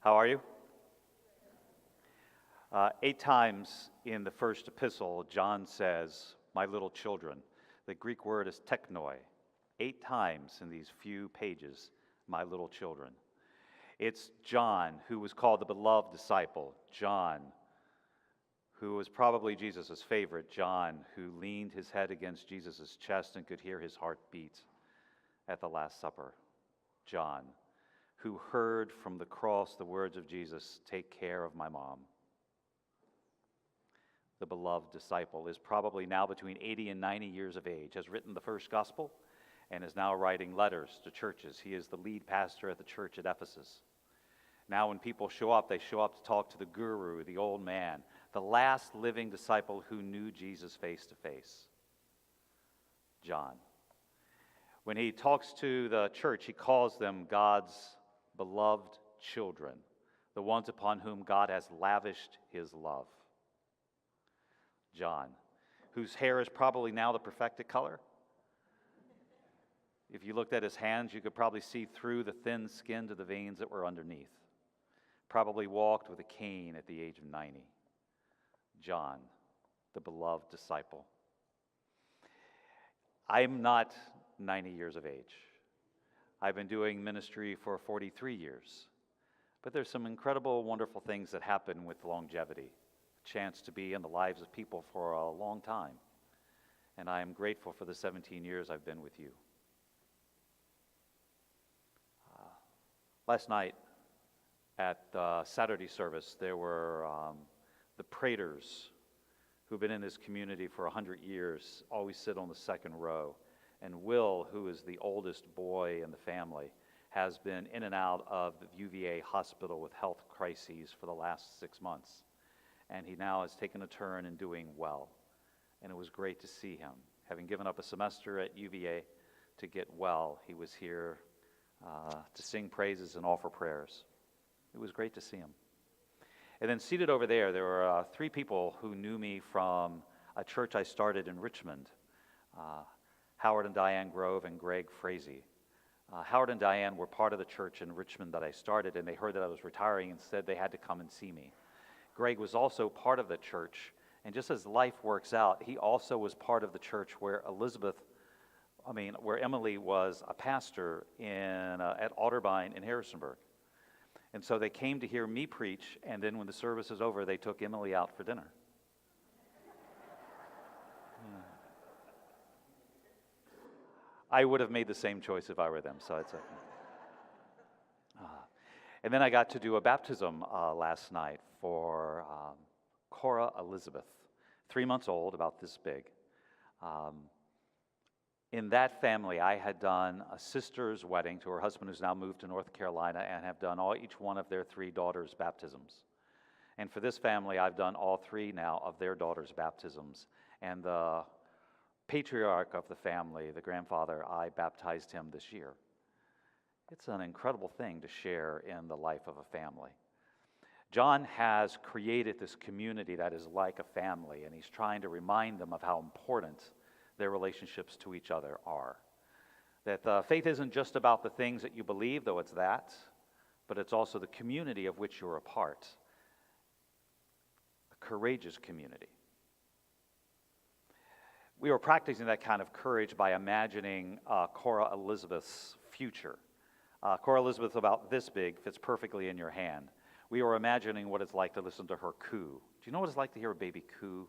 How are you? 8 times in the first epistle, John says, "My little children." The Greek word is teknoi. 8 times in these few pages, "my little children." It's John, who was called the beloved disciple. John, who was probably Jesus' favorite. John, who leaned his head against Jesus' chest and could hear his heart beat at the Last Supper. John, who heard from the cross the words of Jesus, "Take care of my mom." The beloved disciple is probably now between 80 and 90 years of age, has written the first gospel, and is now writing letters to churches. He is the lead pastor at the church at Ephesus. Now when people show up, they show up to talk to the guru, the old man, the last living disciple who knew Jesus face to face. John. When he talks to the church, he calls them God's beloved children, the ones upon whom God has lavished his love. John, whose hair is probably now the perfected color. If you looked at his hands, you could probably see through the thin skin to the veins that were underneath. Probably walked with a cane at the age of 90. John, the beloved disciple. I'm not 90 years of age. I've been doing ministry for 43 years. But there's some incredible, wonderful things that happen with longevity. A chance to be in the lives of people for a long time. And I am grateful for the 17 years I've been with you. Last night at the Saturday service, there were the Praters, who've been in this community for 100 years, always sit on the second row. And Will, who is the oldest boy in the family, has been in and out of the UVA hospital with health crises for the last 6 months. And he now has taken a turn and doing well. And it was great to see him. Having given up a semester at UVA to get well, he was here to sing praises and offer prayers. It was great to see him. And then seated over there were 3 people who knew me from a church I started in Richmond. Howard and Diane Grove and Greg Frazee. Howard and Diane were part of the church in Richmond that I started, and they heard that I was retiring and said they had to come and see me. Greg was also part of the church, and just as life works out, he also was part of the church where where Emily was a pastor at Otterbein in Harrisonburg. And so they came to hear me preach, and then when the service was over, they took Emily out for dinner. I would have made the same choice if I were them, so it's okay. And then I got to do a baptism last night for Cora Elizabeth, 3 months old, about this big. In that family, I had done a sister's wedding to her husband, who's now moved to North Carolina, and have done each one of their 3 daughters' baptisms. And for this family, I've done all 3 now of their daughters' baptisms. And the patriarch of the family, the grandfather, I baptized him this year. It's an incredible thing to share in the life of a family. John has created this community that is like a family, and he's trying to remind them of how important their relationships to each other are. That faith isn't just about the things that you believe, though it's that, but it's also the community of which you're a part. A courageous community. We were practicing that kind of courage by imagining Cora Elizabeth's future. Cora Elizabeth, about this big, fits perfectly in your hand. We were imagining what it's like to listen to her coo. Do you know what it's like to hear a baby coo,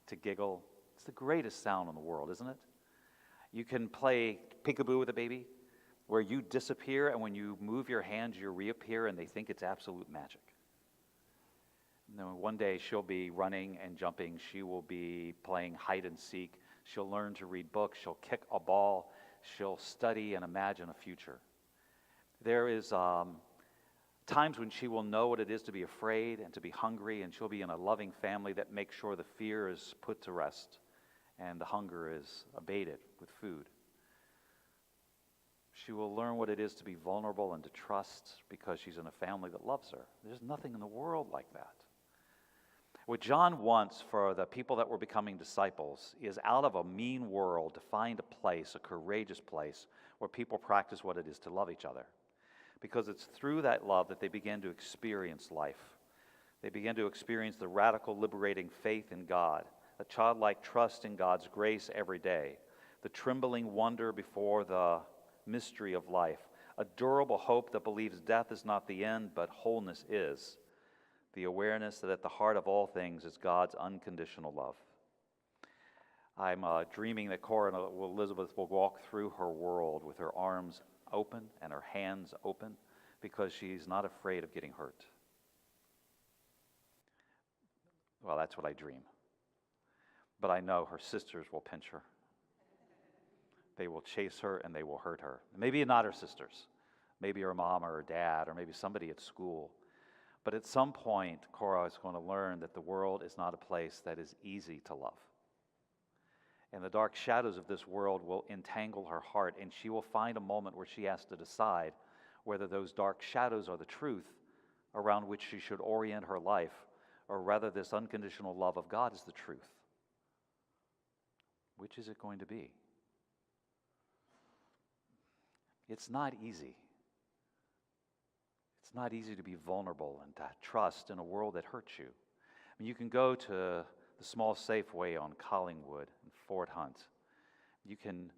to giggle? It's the greatest sound in the world, isn't it? You can play peekaboo with a baby, where you disappear, and when you move your hands, you reappear, and they think it's absolute magic. And then one day she'll be running and jumping. She will be playing hide and seek. She'll learn to read books. She'll kick a ball. She'll study and imagine a future. There is times when she will know what it is to be afraid and to be hungry, and she'll be in a loving family that makes sure the fear is put to rest and the hunger is abated with food. She will learn what it is to be vulnerable and to trust because she's in a family that loves her. There's nothing in the world like that. What John wants for the people that were becoming disciples is out of a mean world to find a place, a courageous place, where people practice what it is to love each other. because it's through that love that they begin to experience life. They begin to experience the radical, liberating faith in God, a childlike trust in God's grace every day, the trembling wonder before the mystery of life, a durable hope that believes death is not the end, but wholeness is, the awareness that at the heart of all things is God's unconditional love. I'm dreaming that Cora and Elizabeth will walk through her world with her arms open and her hands open because she's not afraid of getting hurt. Well, that's what I dream. But I know her sisters will pinch her. They will chase her and they will hurt her. Maybe not her sisters. Maybe her mom or her dad or maybe somebody at school. But at some point, Cora is going to learn that the world is not a place that is easy to love. And the dark shadows of this world will entangle her heart, and she will find a moment where she has to decide whether those dark shadows are the truth around which she should orient her life, or whether this unconditional love of God is the truth. Which is it going to be? It's not easy. It's not easy to be vulnerable and to trust in a world that hurts you. I mean, you can go to the small Safeway on Collingwood and Fort Hunt. You can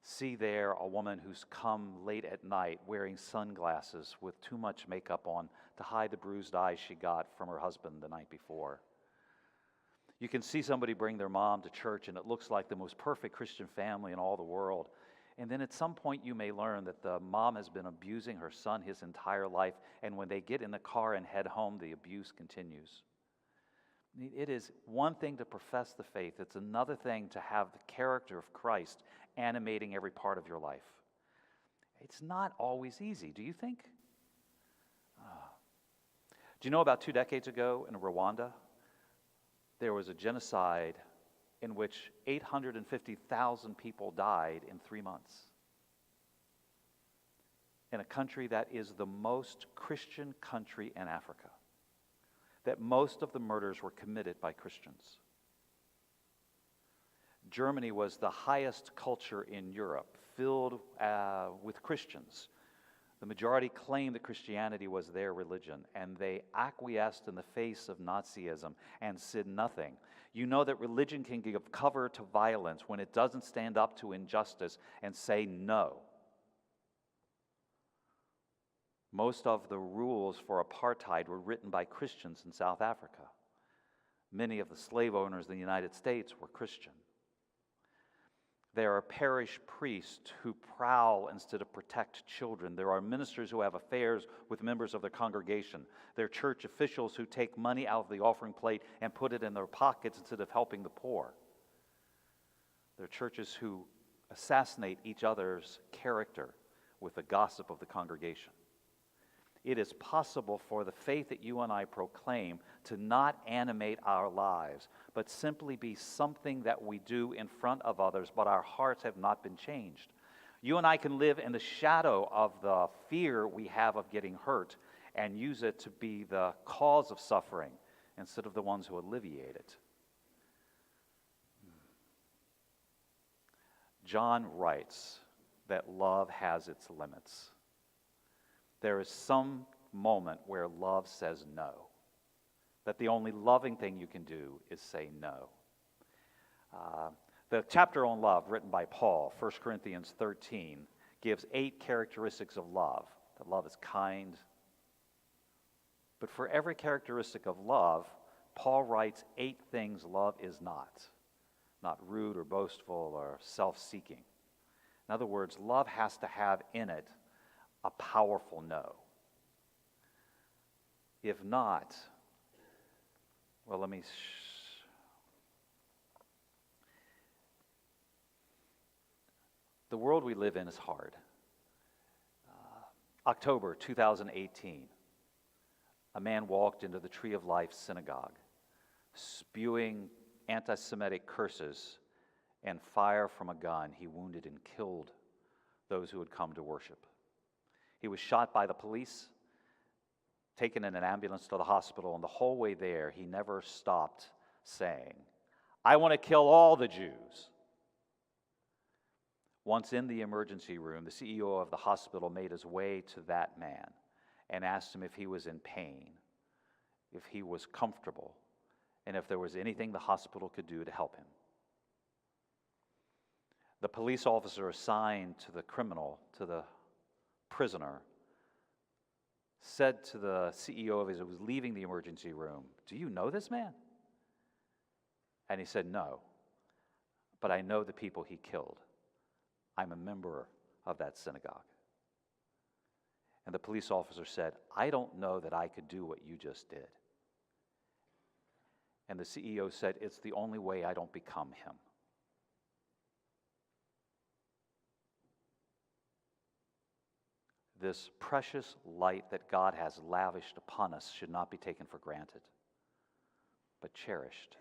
see there a woman who's come late at night wearing sunglasses with too much makeup on to hide the bruised eyes she got from her husband the night before. You can see somebody bring their mom to church and it looks like the most perfect Christian family in all the world. And then at some point you may learn that the mom has been abusing her son his entire life, and when they get in the car and head home, the abuse continues. It is one thing to profess the faith. It's another thing to have the character of Christ animating every part of your life. It's not always easy, do you think? Do you know about 2 decades ago in Rwanda, there was a genocide in which 850,000 people died in 3 months? In a country that is the most Christian country in Africa. That most of the murders were committed by Christians. Germany was the highest culture in Europe, filled with Christians. The majority claimed that Christianity was their religion, and they acquiesced in the face of Nazism and said nothing. You know that religion can give cover to violence when it doesn't stand up to injustice and say no. Most of the rules for apartheid were written by Christians in South Africa. Many of the slave owners in the United States were Christian. There are parish priests who prowl instead of protect children. There are ministers who have affairs with members of their congregation. There are church officials who take money out of the offering plate and put it in their pockets instead of helping the poor. There are churches who assassinate each other's character with the gossip of the congregation. It is possible for the faith that you and I proclaim to not animate our lives, but simply be something that we do in front of others, but our hearts have not been changed. You and I can live in the shadow of the fear we have of getting hurt and use it to be the cause of suffering instead of the ones who alleviate it. John writes that love has its limits. There is some moment where love says no. That the only loving thing you can do is say no. The chapter on love written by Paul, 1 Corinthians 13, gives 8 characteristics of love. That love is kind. But for every characteristic of love, Paul writes 8 things love is not. Not rude or boastful or self-seeking. In other words, love has to have in it a powerful no. If not, well, the world we live in is hard. October 2018, a man walked into the Tree of Life synagogue, spewing anti-Semitic curses and fire from a gun. He wounded and killed those who had come to worship. He was shot by the police, taken in an ambulance to the hospital, and the whole way there, he never stopped saying, "I want to kill all the Jews." Once in the emergency room, the CEO of the hospital made his way to that man and asked him if he was in pain, if he was comfortable, and if there was anything the hospital could do to help him. The police officer assigned to the criminal, to the prisoner, said to the CEO of his who was leaving the emergency room, "Do you know this man?" And he said, "No, but I know the people he killed. I'm a member of that synagogue." And the police officer said, "I don't know that I could do what you just did." And the CEO said, "It's the only way I don't become him." This precious light that God has lavished upon us should not be taken for granted, but cherished,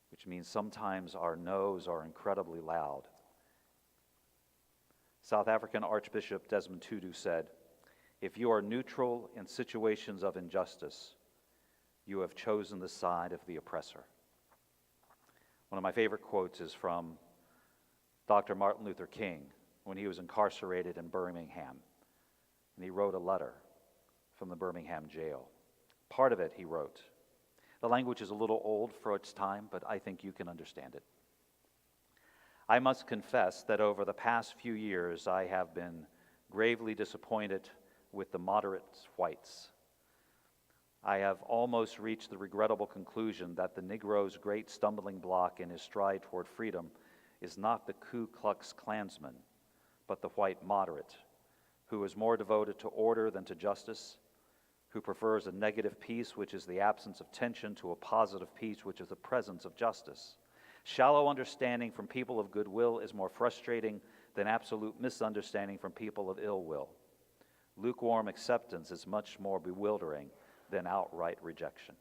which means sometimes our no's are incredibly loud. South African Archbishop Desmond Tutu said, "If you are neutral in situations of injustice, you have chosen the side of the oppressor." One of my favorite quotes is from Dr. Martin Luther King when he was incarcerated in Birmingham, and he wrote a letter from the Birmingham jail. Part of it he wrote. The language is a little old for its time, but I think you can understand it. "I must confess that over the past few years I have been gravely disappointed with the moderate whites. I have almost reached the regrettable conclusion that the Negro's great stumbling block in his stride toward freedom is not the Ku Klux Klansman, but the white moderate, who is more devoted to order than to justice, who prefers a negative peace, which is the absence of tension, to a positive peace, which is the presence of justice. Shallow understanding from people of goodwill is more frustrating than absolute misunderstanding from people of ill will. Lukewarm acceptance is much more bewildering than outright rejection."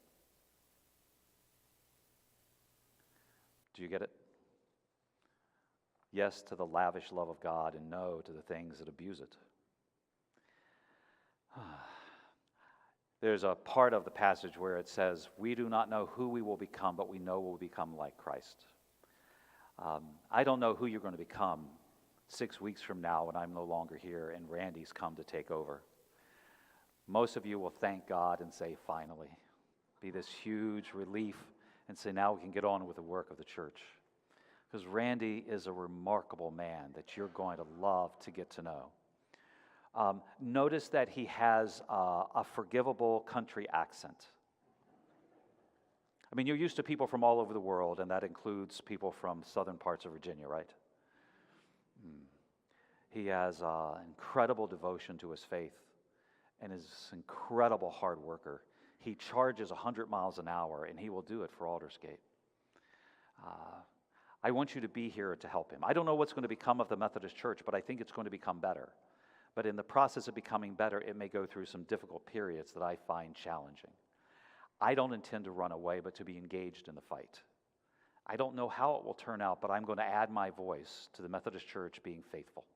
Do you get it? Yes to the lavish love of God, and no to the things that abuse it. There's a part of the passage where it says, "We do not know who we will become, but we know we'll become like Christ." I don't know who you're going to become 6 weeks from now when I'm no longer here and Randy's come to take over. Most of you will thank God and say, "Finally," be this huge relief and say, "Now we can get on with the work of the church." Because Randy is a remarkable man that you're going to love to get to know. Notice that he has a forgivable country accent. I mean, you're used to people from all over the world, and that includes people from southern parts of Virginia, right? He has incredible devotion to his faith and is an incredible hard worker. He charges 100 miles an hour, and he will do it for Aldersgate. I want you to be here to help him. I don't know what's going to become of the Methodist Church, but I think it's going to become better. But in the process of becoming better, it may go through some difficult periods that I find challenging. I don't intend to run away, but to be engaged in the fight. I don't know how it will turn out, but I'm going to add my voice to the Methodist Church being faithful.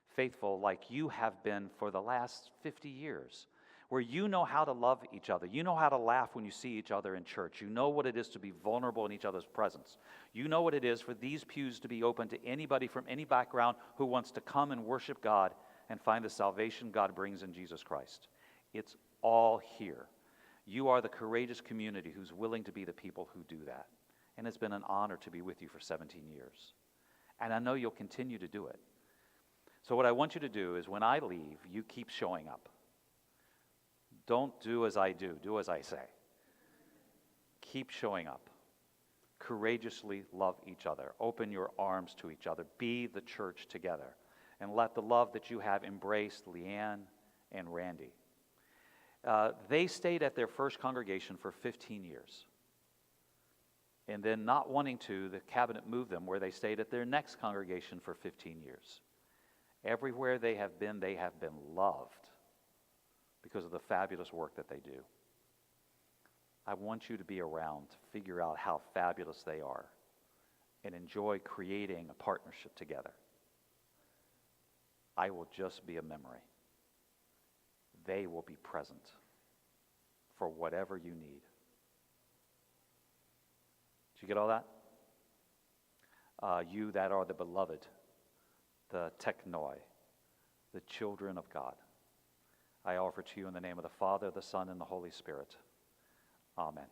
Faithful like you have been for the last 50 years, where you know how to love each other. You know how to laugh when you see each other in church. You know what it is to be vulnerable in each other's presence. You know what it is for these pews to be open to anybody from any background who wants to come and worship God and find the salvation God brings in Jesus Christ. It's all here. You are the courageous community who's willing to be the people who do that. And it's been an honor to be with you for 17 years. And I know you'll continue to do it. So what I want you to do is when I leave, you keep showing up. Don't do as I do as I say. Keep showing up. Courageously love each other. Open your arms to each other. Be the church together. And let the love that you have embrace Leanne and Randy. They stayed at their first congregation for 15 years. And then not wanting to, the cabinet moved them where they stayed at their next congregation for 15 years. Everywhere they have been loved because of the fabulous work that they do. I want you to be around to figure out how fabulous they are and enjoy creating a partnership together. I will just be a memory. They will be present for whatever you need. Did you get all that? you that are the beloved, the teknoi, the children of God. I offer to you in the name of the Father, the Son, and the Holy Spirit. Amen.